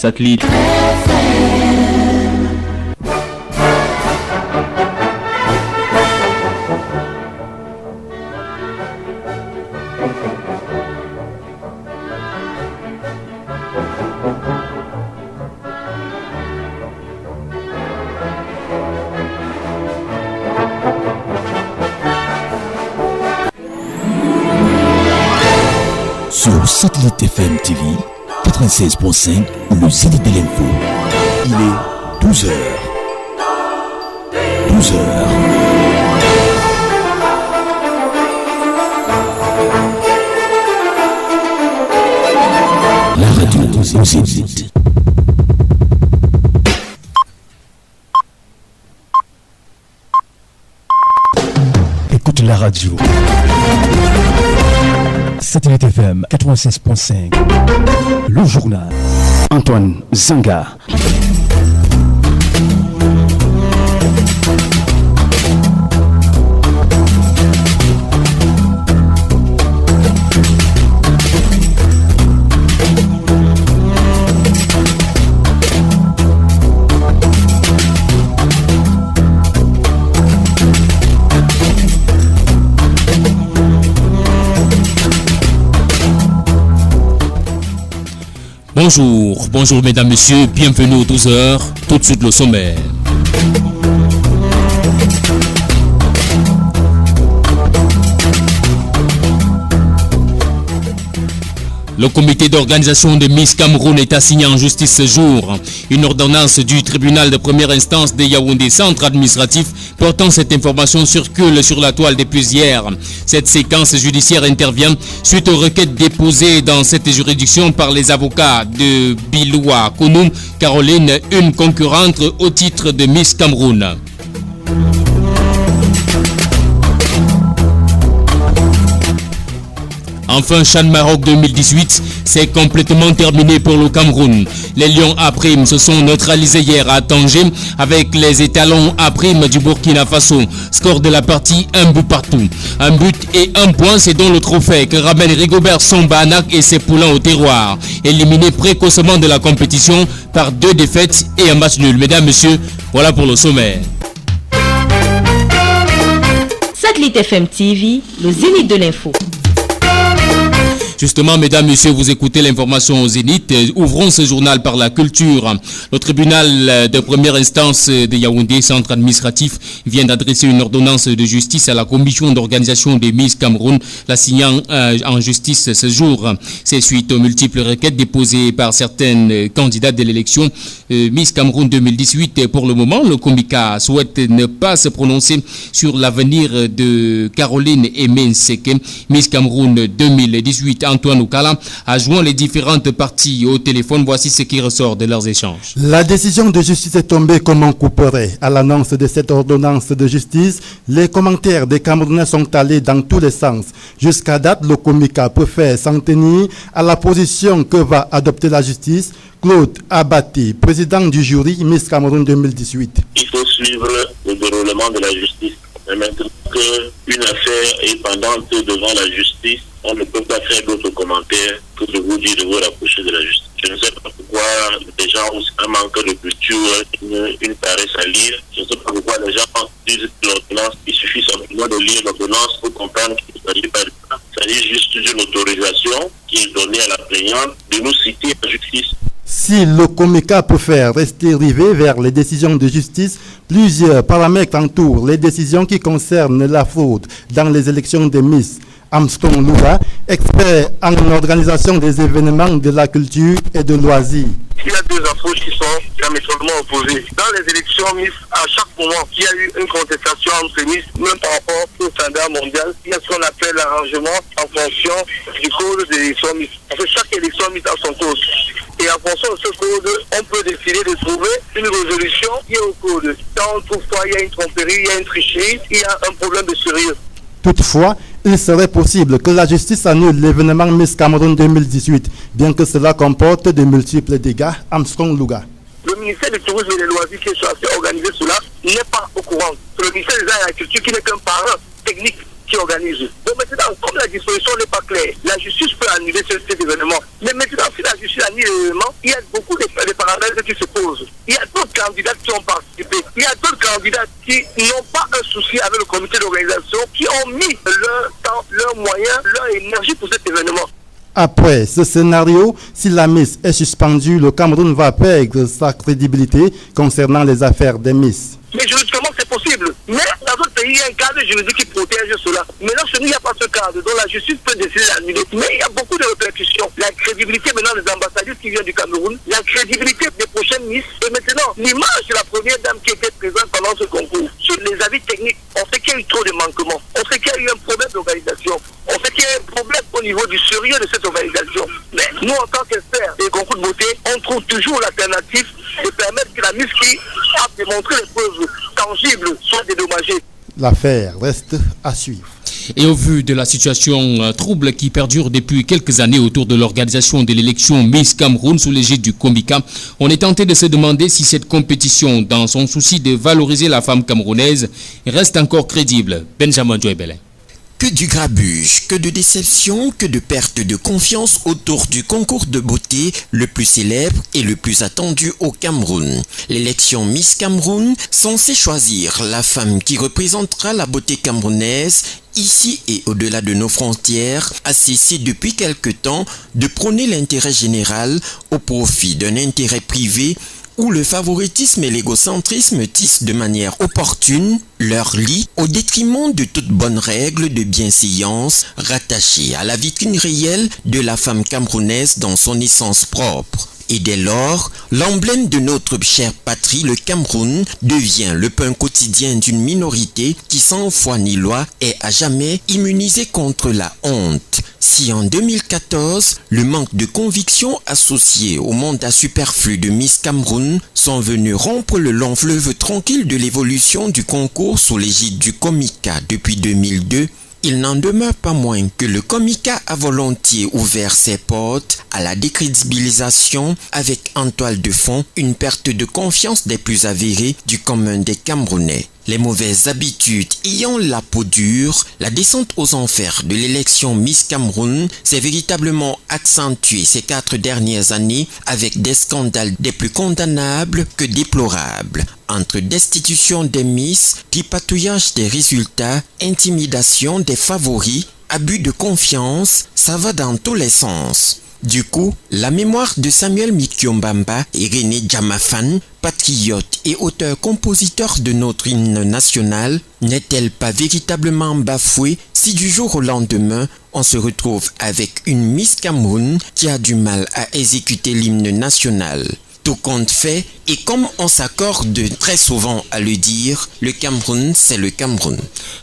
satellite. Sur Satellite FM TV 96.5, le Zénith de l'info. Il est 12h. 12h. La radio au Zénith. Écoute la radio. Satellite FM 96.5. Le journal. Antoine Zanga. Bonjour mesdames, messieurs, bienvenue aux 12h, tout de suite le sommaire. Le comité d'organisation de Miss Cameroun est assigné en justice ce jour. Une ordonnance du tribunal de première instance de Yaoundé, centre administratif, portant cette information circule sur la toile depuis hier. Cette séquence judiciaire intervient suite aux requêtes déposées dans cette juridiction par les avocats de Biloua Kounoum Caroline, une concurrente au titre de Miss Cameroun. Enfin, Chan Maroc 2018, c'est complètement terminé pour le Cameroun. Les Lions A' se sont neutralisés hier à Tanger avec les étalons A' du Burkina Faso. Score de la partie, un but partout. Un but et un point, c'est donc le trophée que ramène Rigobert Sombanak et ses poulains au terroir. Éliminés précocement de la compétition par 2 défaites et un match nul. Mesdames, messieurs, voilà pour le sommaire. Satellite FM TV, le Zénith de l'info. Justement, mesdames, messieurs, vous écoutez l'information au Zénith. Ouvrons ce journal par la culture. Le tribunal de première instance de Yaoundé, centre administratif, vient d'adresser une ordonnance de justice à la commission d'organisation des Miss Cameroun, la signant en justice ce jour. C'est suite aux multiples requêtes déposées par certaines candidates de l'élection Miss Cameroun 2018. Pour le moment, le Comica souhaite ne pas se prononcer sur l'avenir de Caroline Emenseke, Miss Cameroun 2018. Antoine Oukala a joint les différentes parties au téléphone. Voici ce qui ressort de leurs échanges. La décision de justice est tombée comme un couperet. À l'annonce de cette ordonnance de justice, les commentaires des Camerounais sont allés dans tous les sens. Jusqu'à date, le Comica préfère s'en tenir à la position que va adopter la justice. Claude Abati, président du jury Miss Cameroun 2018. Il faut suivre le déroulement de la justice. Et maintenant qu'une affaire est pendante devant la justice, on ne peut pas faire d'autres commentaires que de vous dire de vous rapprocher de la justice. Je ne sais pas pourquoi les gens ont un manque de culture, une paresse à lire. Je ne sais pas pourquoi les gens disent que l'ordonnance, il suffit simplement de lire l'ordonnance pour comprendre qu'il ne s'agit pas de ça. Il s'agit juste d'une autorisation qui est donnée à la plaignante de nous citer la justice. Si le Comica préfère rester rivé vers les décisions de justice, plusieurs paramètres entourent les décisions qui concernent la fraude dans les élections des Miss. Armstrong Louga, expert en organisation des événements de la culture et de loisirs. Il y a deux approches qui sont diamétralement opposées. Dans les élections Miss, à chaque moment, il y a eu une contestation entre Miss, même par rapport au standard mondial. Il y a ce qu'on appelle l'arrangement en fonction du code des élections Miss. Parce que chaque élection Miss a son code. Et en fonction de ce code, on peut décider de trouver une résolution qui est au code. Quand toutefois il y a une tromperie, il y a une tricherie, il y a un problème de sérieux. Toutefois, il serait possible que la justice annule l'événement Miss Cameroun 2018, bien que cela comporte de multiples dégâts. Armstrong Louga. Le ministère du Tourisme et des Loisirs qui est censé organiser cela n'est pas au courant. C'est le ministère des Arts et de la Culture qui n'est qu'un parent technique qui organise. Donc maintenant, comme la disposition n'est pas claire, la justice peut annuler cet événement. Mais maintenant, si la justice annule l'événement, il y a beaucoup de paramètres qui se posent. Il y a d'autres candidats qui ont participé. Il y a d'autres candidats qui n'ont pas un souci avec le comité d'organisation, qui ont mis leur temps, leurs moyens, leur énergie pour cet événement. Après ce scénario, si la Miss est suspendue, le Cameroun va perdre sa crédibilité concernant les affaires des Miss. Mais juridiquement, c'est possible. Mais dans d'autres pays, il y a un cadre juridique qui protège cela. Mais dans ce pays, il n'y a pas ce cadre. Donc la justice peut décider d'annuler. Mais il y a beaucoup de répercussions. La crédibilité maintenant des ambassadeurs qui viennent du Cameroun, la crédibilité des prochaines Miss, et maintenant l'image de la première dame qui était présente pendant ce concours. Sur les avis techniques, on sait qu'il y a eu trop de manquements. On sait qu'il y a eu un problème d'organisation. On sait qu'il y a un problème au niveau du sérieux de cette organisation. Mais nous, en tant qu'experts des concours de beauté, on trouve toujours l'alternative de permettre que la Miss qui a démontré les preuves tangibles soit dédommagée. L'affaire reste à suivre. Et au vu de la situation trouble qui perdure depuis quelques années autour de l'organisation de l'élection Miss Cameroun sous l'égide du Komika, on est tenté de se demander si cette compétition, dans son souci de valoriser la femme camerounaise, reste encore crédible. Benjamin Joybelin. Que du grabuge, que de déception, que de perte de confiance autour du concours de beauté le plus célèbre et le plus attendu au Cameroun. L'élection Miss Cameroun, censée choisir la femme qui représentera la beauté camerounaise ici et au-delà de nos frontières, a cessé depuis quelque temps de prôner l'intérêt général au profit d'un intérêt privé où le favoritisme et l'égocentrisme tissent de manière opportune leur lit au détriment de toute bonne règle de bienséance rattachée à la vitrine réelle de la femme camerounaise dans son essence propre. Et dès lors, l'emblème de notre chère patrie, le Cameroun, devient le pain quotidien d'une minorité qui, sans foi ni loi, est à jamais immunisée contre la honte. Si en 2014, le manque de conviction associé au mandat superflu de Miss Cameroun sont venus rompre le long fleuve tranquille de l'évolution du concours sous l'égide du Komika depuis 2002, il n'en demeure pas moins que le Komika a volontiers ouvert ses portes à la décrédibilisation avec en toile de fond une perte de confiance des plus avérés du commun des Camerounais. Les mauvaises habitudes ayant la peau dure, la descente aux enfers de l'élection Miss Cameroun s'est véritablement accentuée ces 4 dernières années avec des scandales des plus condamnables que déplorables. Entre destitution des Miss, tripatouillage des résultats, intimidation des favoris, abus de confiance, ça va dans tous les sens. Du coup, la mémoire de Samuel Mikiombamba et René Djamafan, patriote et auteur-compositeur de notre hymne national, n'est-elle pas véritablement bafouée si du jour au lendemain, on se retrouve avec une Miss Cameroun qui a du mal à exécuter l'hymne national? Tout compte fait, et comme on s'accorde très souvent à le dire, le Cameroun, c'est le Cameroun.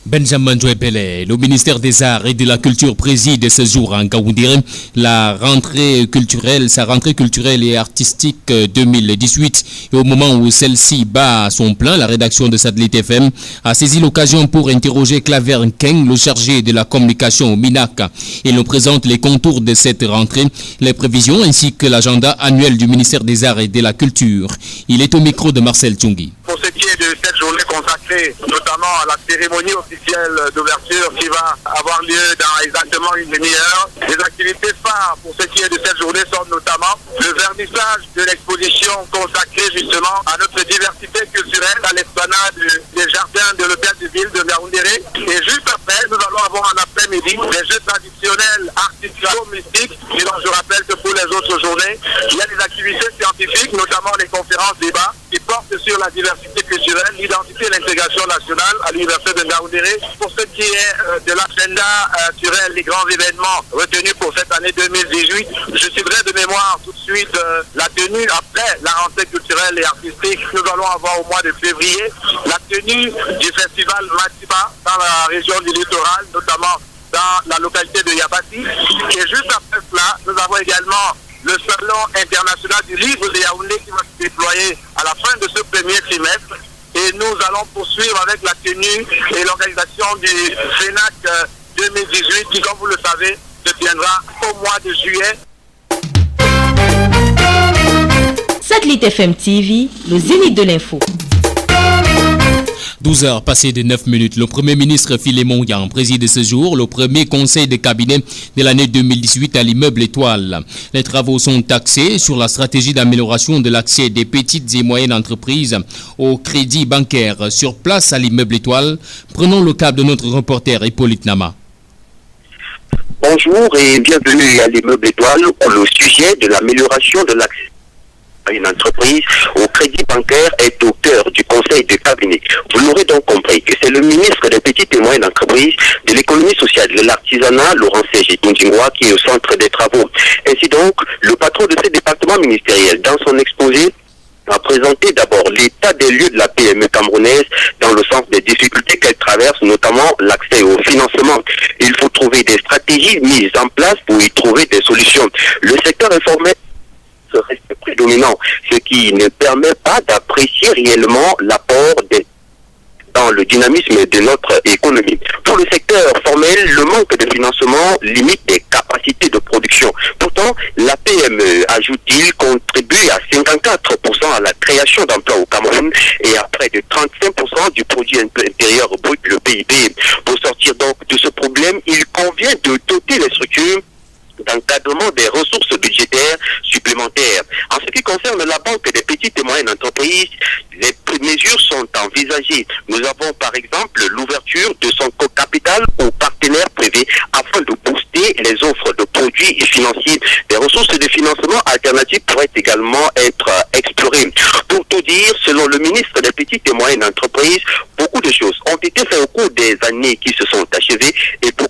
Benjamin Joybelin, le ministère des Arts et de la Culture préside ce jour en Gaoundéré sa rentrée culturelle et artistique 2018. Et au moment où celle-ci bat son plein, la rédaction de Satellite FM a saisi l'occasion pour interroger Claver Nkeng, le chargé de la communication au MINAC. Il nous présente les contours de cette rentrée, les prévisions ainsi que l'agenda annuel du ministère des Arts et de la Culture. Il est au micro de Marcel Tchoungui. Pour ce qui est de cette journée consacrée notamment à la cérémonie officielle d'ouverture qui va avoir lieu dans exactement une demi-heure, les activités phares pour ce qui est de cette journée sont notamment le vernissage de l'exposition consacrée justement à notre diversité culturelle à l'esplanade des jardins de l'hôtel de ville de Gaoundéré. Et juste après, nous allons avoir un après-midi des jeux traditionnels artistico-mystiques. Sinon, je rappelle que pour les autres journées, il y a des activités scientifiques, notamment les conférences débats qui portent sur la diversité culturelle, l'identité et l'intégration nationale à l'université de Gaoundéré. Pour ce qui est de l'agenda culturel, les grands événements retenus pour cette année 2018, je citerai de mémoire tout de suite la tenue après la rentrée culturelle et artistique. Nous allons avoir au mois de février la tenue du festival Matiba dans la région du littoral, notamment dans la localité de Yabati. Et juste après cela, nous avons également le Salon international du livre de Yaoundé qui va se déployer à la fin de ce premier trimestre. Et nous allons poursuivre avec la tenue et l'organisation du FENAC 2018 qui, comme vous le savez, se tiendra au mois de juillet. Satellite FM TV, le zénith de l'info. 12h passées de 9 minutes. Le Premier ministre Philémon Yang préside ce jour le premier conseil de cabinet de l'année 2018 à l'immeuble Étoile. Les travaux sont axés sur la stratégie d'amélioration de l'accès des petites et moyennes entreprises au crédit bancaire. Sur place à l'immeuble Étoile, prenons le cas de notre reporter Hippolyte Nama. Bonjour et bienvenue à l'immeuble Étoile où le sujet de l'amélioration de l'accès à une entreprise au crédit bancaire est au cœur du conseil de cabinet. Vous l'aurez donc compris que c'est le ministre des petites et moyennes entreprises, de l'économie sociale et de l'artisanat, Laurent Serge Tundingwa, qui est au centre des travaux. Ainsi donc, le patron de ce département ministériel, dans son exposé, a présenté d'abord l'état des lieux de la PME camerounaise dans le sens des difficultés qu'elle traverse, notamment l'accès au financement. Il faut trouver des stratégies mises en place pour y trouver des solutions. Le secteur informel reste prédominant, ce qui ne permet pas d'apprécier réellement l'apport dans le dynamisme de notre économie. Pour le secteur formel, le manque de financement limite les capacités de production. Pourtant, la PME, ajoute-t-il, contribue à 54% à la création d'emplois au Cameroun et à près de 35% du produit intérieur brut, le PIB. Pour sortir donc de ce problème, il convient de doter les structures d'encadrement des ressources budgétaires supplémentaires. En ce qui concerne la Banque des petites et moyennes entreprises, les mesures sont envisagées. Nous avons par exemple l'ouverture de son capital aux partenaires privés afin de booster les offres de produits financiers. Des ressources de financement alternatives pourraient également être explorées. Pour tout dire, selon le ministre des petites et moyennes entreprises, beaucoup de choses ont été faites au cours des années qui se sont achevées et pour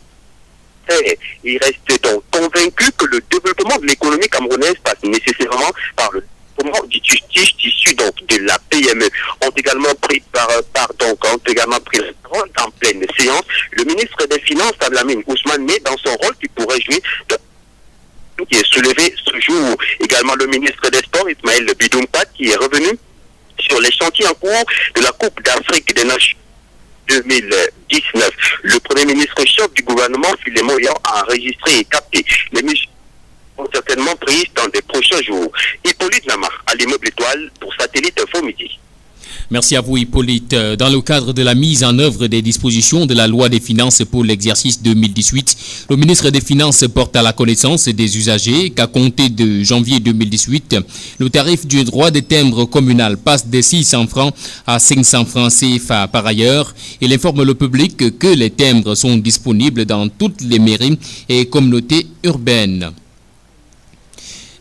il reste donc convaincu que le développement de l'économie camerounaise passe nécessairement par le développement du tissu donc de la PME. Ont également pris la parole en pleine séance le ministre des Finances Ablamine Ousmane Né dans son rôle qui pourrait jouer qui est soulevé ce jour. Également le ministre des Sports Ismaël Bidoumpat qui est revenu sur les chantiers en cours de la Coupe d'Afrique des Nations 2019. Le Premier ministre chef du gouvernement, Philémon Yang, a enregistré et capté les mesures seront certainement prises dans les prochains jours. Hippolyte Nama, à l'immeuble Étoile, pour Satellite Info Midi. Merci à vous Hippolyte. Dans le cadre de la mise en œuvre des dispositions de la loi des finances pour l'exercice 2018, le ministre des Finances porte à la connaissance des usagers qu'à compter de janvier 2018, le tarif du droit de timbre communal passe de 600 francs à 500 francs CFA par ailleurs. Il informe le public que les timbres sont disponibles dans toutes les mairies et communautés urbaines.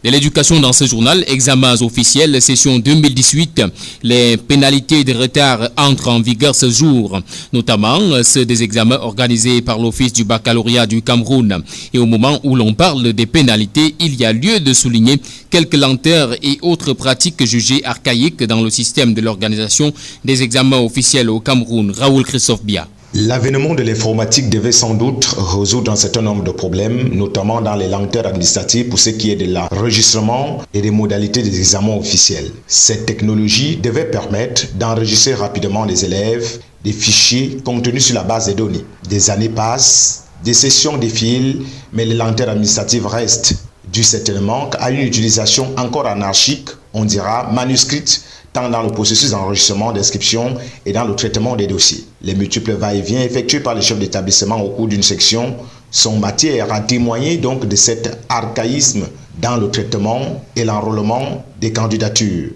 De l'éducation dans ce journal, examens officiels, session 2018, les pénalités de retard entrent en vigueur ce jour, notamment ceux des examens organisés par l'Office du baccalauréat du Cameroun. Et au moment où l'on parle des pénalités, il y a lieu de souligner quelques lenteurs et autres pratiques jugées archaïques dans le système de l'organisation des examens officiels au Cameroun. Raoul Christophe Bia. L'avènement de l'informatique devait sans doute résoudre un certain nombre de problèmes, notamment dans les lenteurs administratives pour ce qui est de l'enregistrement et des modalités des examens officiels. Cette technologie devait permettre d'enregistrer rapidement les élèves, des fichiers contenus sur la base des données. Des années passent, des sessions défilent, mais les lenteurs administratives restent, dû certainement à une utilisation encore anarchique, on dira manuscrite, tant dans le processus d'enregistrement, d'inscription et dans le traitement des dossiers. Les multiples va-et-vient effectués par les chefs d'établissement au cours d'une section sont matière à témoigner donc de cet archaïsme dans le traitement et l'enrôlement des candidatures.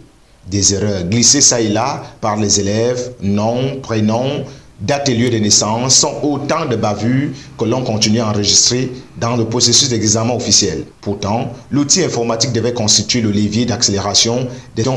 Des erreurs glissées ça et là par les élèves, nom, prénom, date et lieu de naissance sont autant de bavures que l'on continue à enregistrer dans le processus d'examen officiel. Pourtant, l'outil informatique devait constituer le levier d'accélération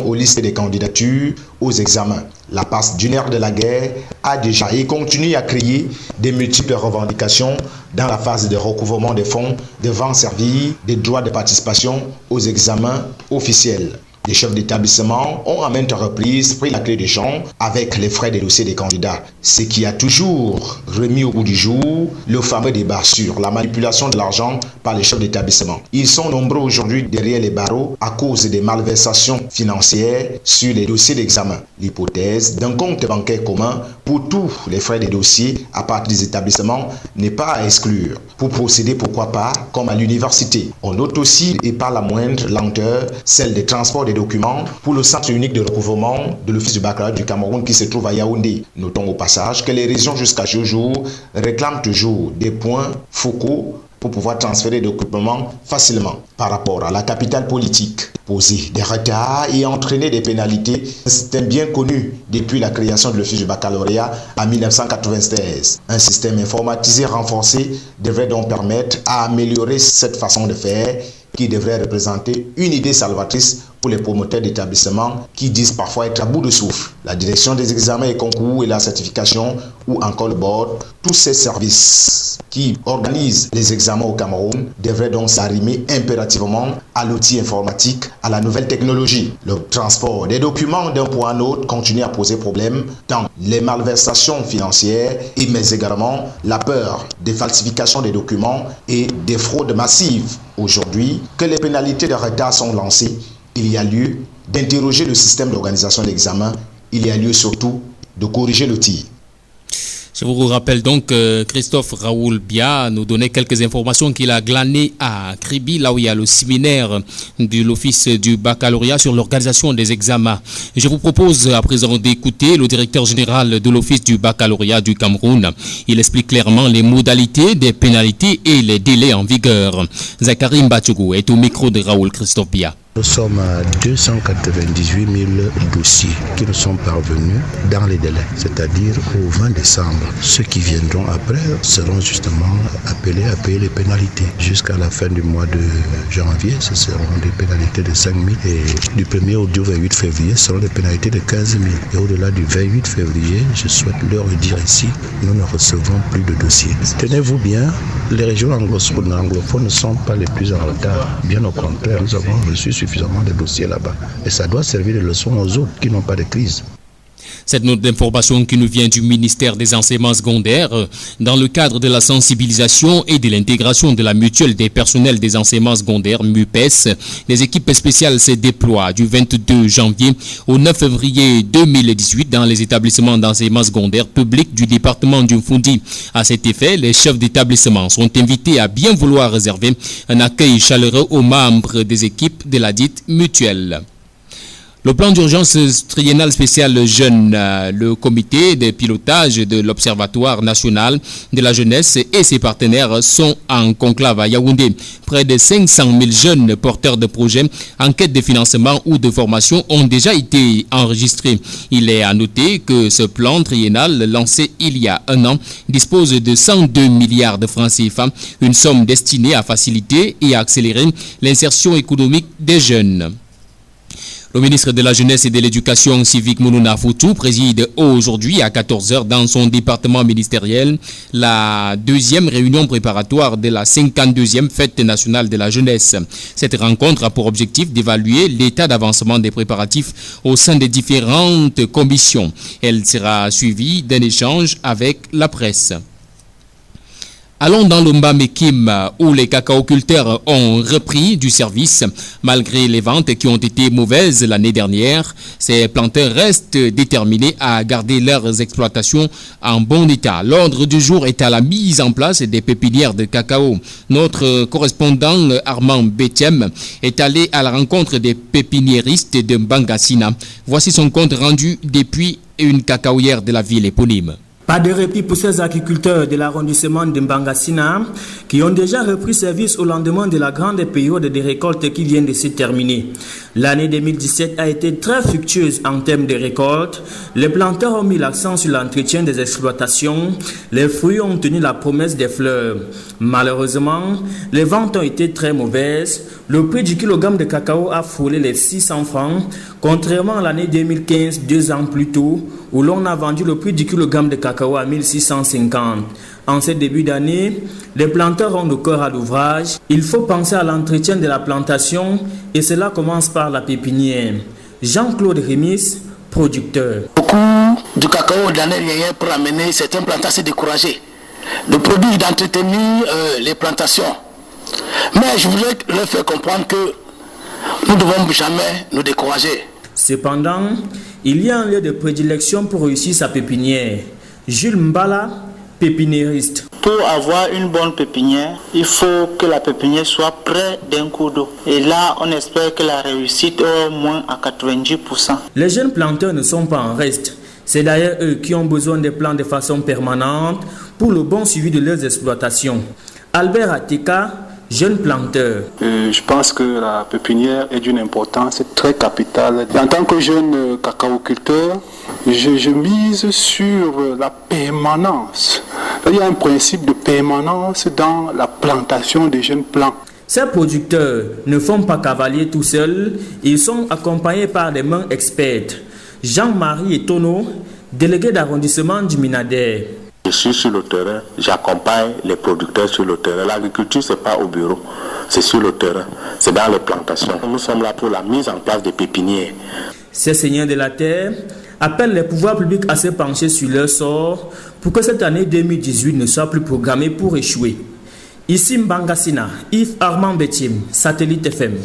aux listes des candidatures aux examens. La passe d'une ère de la guerre a déjà et continue à créer des multiples revendications dans la phase de recouvrement des fonds devant servir des droits de participation aux examens officiels. Les chefs d'établissement ont à maintes reprises pris la clé des champs avec les frais des dossiers des candidats, ce qui a toujours remis au bout du jour le fameux débat sur la manipulation de l'argent par les chefs d'établissement. Ils sont nombreux aujourd'hui derrière les barreaux à cause des malversations financières sur les dossiers d'examen. L'hypothèse d'un compte bancaire commun pour tous les frais des dossiers à partir des établissements n'est pas à exclure. Pour procéder, pourquoi pas, comme à l'université. On note aussi, et pas la moindre lenteur, celle des transports des documents pour le centre unique de recouvrement de l'Office du baccalauréat du Cameroun qui se trouve à Yaoundé. Notons au passage que les régions jusqu'à ce jour réclament toujours des points focaux pour pouvoir transférer des documents facilement. Par rapport à la capitale politique, poser des retards et entraîner des pénalités, c'est un bien connu depuis la création de l'Office du baccalauréat en 1996. Un système informatisé renforcé devrait donc permettre à améliorer cette façon de faire qui devrait représenter une idée salvatrice pour les promoteurs d'établissements qui disent parfois être à bout de souffle. La direction des examens et concours et la certification ou encore le board, tous ces services qui organisent les examens au Cameroun devraient donc s'arrimer impérativement à l'outil informatique, à la nouvelle technologie. Le transport des documents d'un point à l'autre continue à poser problème dans les malversations financières et mais également la peur des falsifications des documents et des fraudes massives. Aujourd'hui, que les pénalités de retard sont lancées, il y a lieu d'interroger le système d'organisation de l'examen. Il y a lieu surtout de corriger le tir. Je vous rappelle donc que Christophe Raoul Bia nous donnait quelques informations qu'il a glanées à Kribi, là où il y a le séminaire de l'Office du baccalauréat sur l'organisation des examens. Je vous propose à présent d'écouter le directeur général de l'Office du baccalauréat du Cameroun. Il explique clairement les modalités des pénalités et les délais en vigueur. Zachary Mbachugou est au micro de Raoul Christophe Bia. Nous sommes à 298 000 dossiers qui nous sont parvenus dans les délais, c'est-à-dire au 20 décembre. Ceux qui viendront après seront justement appelés à payer les pénalités. Jusqu'à la fin du mois de janvier, ce seront des pénalités de 5 000 et du 1er au 28 février, ce seront des pénalités de 15 000. Et au-delà du 28 février, je souhaite leur dire ici, nous ne recevons plus de dossiers. Tenez-vous bien, les régions anglophones ne sont pas les plus en retard. Bien au contraire, nous avons reçu suffisamment de dossiers là-bas. Et ça doit servir de leçon aux autres qui n'ont pas de crise. Cette note d'information qui nous vient du ministère des enseignements secondaires, dans le cadre de la sensibilisation et de l'intégration de la mutuelle des personnels des enseignements secondaires, MUPES, les équipes spéciales se déploient du 22 janvier au 9 février 2018 dans les établissements d'enseignement secondaire publics du département du Mfundi. À cet effet, les chefs d'établissement sont invités à bien vouloir réserver un accueil chaleureux aux membres des équipes de la dite mutuelle. Le plan d'urgence triennal spécial jeune, le comité de pilotage de l'Observatoire national de la jeunesse et ses partenaires sont en conclave à Yaoundé. Près de 500 000 jeunes porteurs de projets en quête de financement ou de formation ont déjà été enregistrés. Il est à noter que ce plan triennal lancé il y a un an dispose de 102 milliards de francs CFA, une somme destinée à faciliter et à accélérer l'insertion économique des jeunes. Le ministre de la Jeunesse et de l'Éducation civique Moulouna Foutou préside aujourd'hui à 14h dans son département ministériel la deuxième réunion préparatoire de la 52e fête nationale de la jeunesse. Cette rencontre a pour objectif d'évaluer l'état d'avancement des préparatifs au sein des différentes commissions. Elle sera suivie d'un échange avec la presse. Allons dans le Mbamekim où les cacaoculteurs ont repris du service malgré les ventes qui ont été mauvaises l'année dernière. Ces planteurs restent déterminés à garder leurs exploitations en bon état. L'ordre du jour est à la mise en place des pépinières de cacao. Notre correspondant Armand Betiem est allé à la rencontre des pépiniéristes de Mbangassina. Voici son compte rendu depuis une cacaoyère de la ville éponyme. Pas de répit pour ces agriculteurs de l'arrondissement de Mbangassina qui ont déjà repris service au lendemain de la grande période de récolte qui vient de se terminer. L'année 2017 a été très fructueuse en termes de récolte. Les planteurs ont mis l'accent sur l'entretien des exploitations. Les fruits ont tenu la promesse des fleurs. Malheureusement, les ventes ont été très mauvaises. Le prix du kilogramme de cacao a frôlé les 600 francs, contrairement à l'année 2015, 2 ans plus tôt, où l'on a vendu le prix du kilogramme de cacao à 1650. En ce début d'année, les planteurs ont le cœur à l'ouvrage. Il faut penser à l'entretien de la plantation et cela commence par la pépinière. Jean-Claude Rémis, producteur. Beaucoup du cacao de l'année dernière pour amener certains planteurs à se décourager. Le produit d'entretenir les plantations. Mais je voulais leur faire comprendre que nous ne devons jamais nous décourager. Cependant, il y a un lieu de prédilection pour réussir sa pépinière. Jules Mbala, pépiniériste. Pour avoir une bonne pépinière, il faut que la pépinière soit près d'un cours d'eau. Et là, on espère que la réussite est au moins à 90%. Les jeunes planteurs ne sont pas en reste. C'est d'ailleurs eux qui ont besoin des plants de façon permanente pour le bon suivi de leurs exploitations. Albert Ateka, jeune planteur. Je pense que la pépinière est d'une importance très capitale. En tant que jeune cacaoculteur, je mise sur la permanence. Il y a un principe de permanence dans la plantation des jeunes plants. Ces producteurs ne font pas cavalier tout seuls, ils sont accompagnés par des mains expertes. Jean-Marie Etono, délégué d'arrondissement du Minader. Je suis sur le terrain, j'accompagne les producteurs sur le terrain. L'agriculture, ce n'est pas au bureau, c'est sur le terrain, c'est dans les plantations. Nous sommes là pour la mise en place des pépinières. Ces seigneurs de la terre appellent les pouvoirs publics à se pencher sur leur sort pour que cette année 2018 ne soit plus programmée pour échouer. Ici Mbangasina, Yves Armand Betiem, Satellite FM.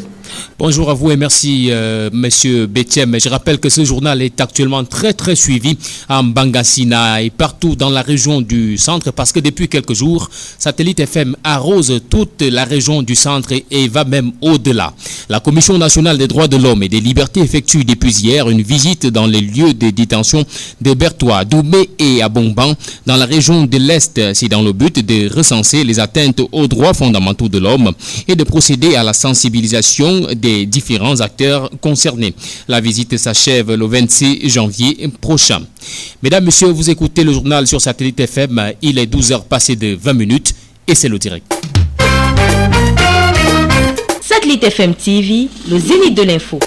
Bonjour à vous et merci Monsieur Betiem. Je rappelle que ce journal est actuellement très suivi à Mbangasina et partout dans la région du centre parce que depuis quelques jours, Satellite FM arrose toute la région du centre et va même au-delà. La Commission nationale des droits de l'homme et des libertés effectue depuis hier une visite dans les lieux de détention de Bertois, Doumé et Abomban dans la région de l'Est. C'est dans le but de recenser les atteintes aux droits fondamentaux de l'homme et de procéder à la sensibilisation des différents acteurs concernés. La visite s'achève le 26 janvier prochain. Mesdames, Messieurs, vous écoutez le journal sur Satellite FM. Il est 12h passé de 20 minutes et c'est le direct. Satellite FM TV, le zénith de l'info.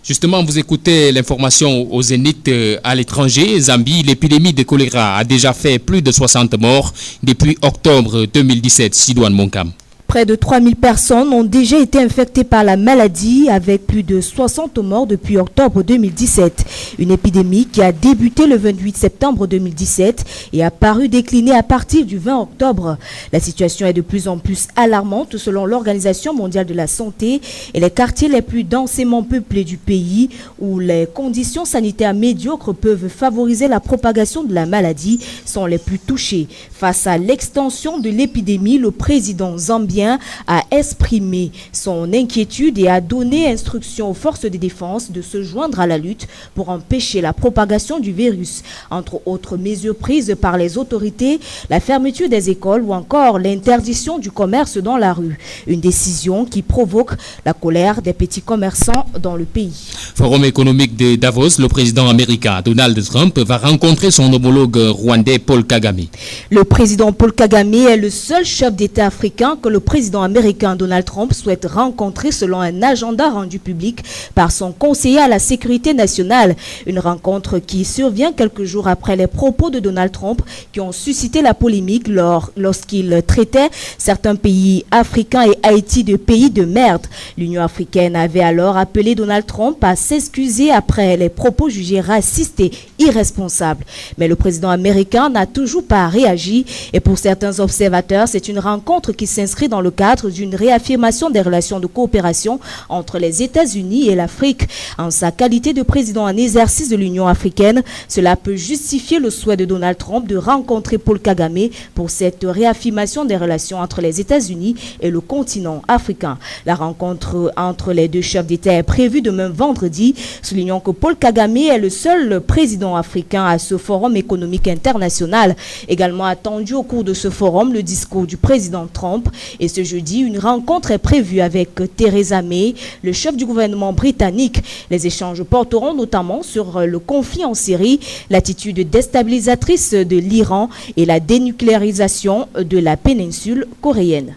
Justement, vous écoutez l'information au Zénith à l'étranger. Zambie, l'épidémie de choléra a déjà fait plus de 60 morts depuis octobre 2017. Sidouane Monkam. Près de 3000 personnes ont déjà été infectées par la maladie avec plus de 60 morts depuis octobre 2017. Une épidémie qui a débuté le 28 septembre 2017 et a paru décliner à partir du 20 octobre. La situation est de plus en plus alarmante selon l'Organisation mondiale de la santé et les quartiers les plus densément peuplés du pays où les conditions sanitaires médiocres peuvent favoriser la propagation de la maladie sont les plus touchés. Face à l'extension de l'épidémie, le président zambien a exprimé son inquiétude et a donné instruction aux forces de défense de se joindre à la lutte pour empêcher la propagation du virus. Entre autres mesures prises par les autorités, la fermeture des écoles ou encore l'interdiction du commerce dans la rue. Une décision qui provoque la colère des petits commerçants dans le pays. Forum économique de Davos, le président américain Donald Trump va rencontrer son homologue rwandais Paul Kagame. Le président Paul Kagame est le seul chef d'État africain que le président américain Donald Trump souhaite rencontrer selon un agenda rendu public par son conseiller à la sécurité nationale. Une rencontre qui survient quelques jours après les propos de Donald Trump qui ont suscité la polémique lorsqu'il traitait certains pays africains et Haïti de pays de merde. L'Union africaine avait alors appelé Donald Trump à s'excuser après les propos jugés racistes et irresponsables. Mais le président américain n'a toujours pas réagi et pour certains observateurs, c'est une rencontre qui s'inscrit dans le cadre d'une réaffirmation des relations de coopération entre les États-Unis et l'Afrique. En sa qualité de président en exercice de l'Union africaine, cela peut justifier le souhait de Donald Trump de rencontrer Paul Kagame pour cette réaffirmation des relations entre les États-Unis et le continent africain. La rencontre entre les deux chefs d'État est prévue demain vendredi, soulignant que Paul Kagame est le seul président africain à ce forum économique international. Également attendu au cours de ce forum, le discours du président Trump. Et ce jeudi, une rencontre est prévue avec Theresa May, le chef du gouvernement britannique. Les échanges porteront notamment sur le conflit en Syrie, l'attitude déstabilisatrice de l'Iran et la dénucléarisation de la péninsule coréenne.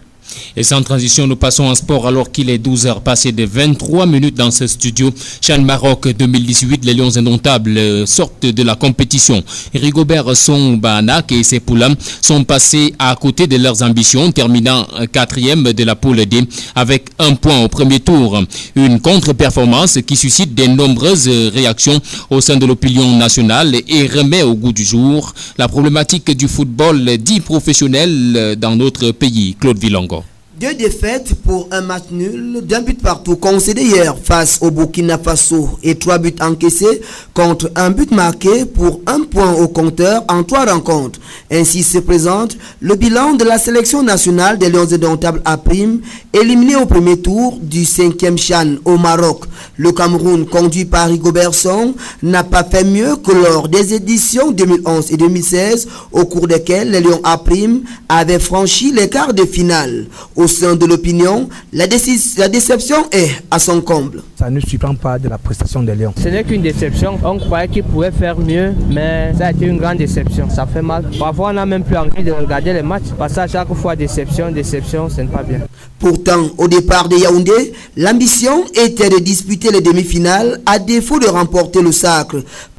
Et sans transition, nous passons en sport alors qu'il est 12h passé de 23 minutes dans ce studio. Chan Maroc 2018, les Lions indomptables sortent de la compétition. Rigobert Songbanak et ses poules sont passés à côté de leurs ambitions, terminant 4e de la poule D avec 1 point au premier tour. Une contre-performance qui suscite de nombreuses réactions au sein de l'opinion nationale et remet au goût du jour la problématique du football dit professionnel dans notre pays. Claude Villongo. 2 défaites pour un match nul, 2 buts partout concédé hier face au Burkina Faso et 3 buts encaissés contre 1 but marqué pour 1 point au compteur en 3 rencontres. Ainsi se présente le bilan de la sélection nationale des Lions indomptables A', éliminé au premier tour du 5e CHAN au Maroc. Le Cameroun, conduit par Rigobert Song, n'a pas fait mieux que lors des éditions 2011 et 2016, au cours desquelles les Lions A' avaient franchi les quarts de finale. Au sein de l'opinion, la déception est à son comble. Ça ne surprend pas de la prestation des Lions. Ce n'est qu'une déception. On croyait qu'ils pouvaient faire mieux, mais ça a été une grande déception. Ça fait mal. Parfois, on n'a même plus envie de regarder les matchs. Parce que à chaque fois, déception, ce n'est pas bien. Pourtant, au départ de Yaoundé, l'ambition était de disputer les demi-finales à défaut de remporter le sacre.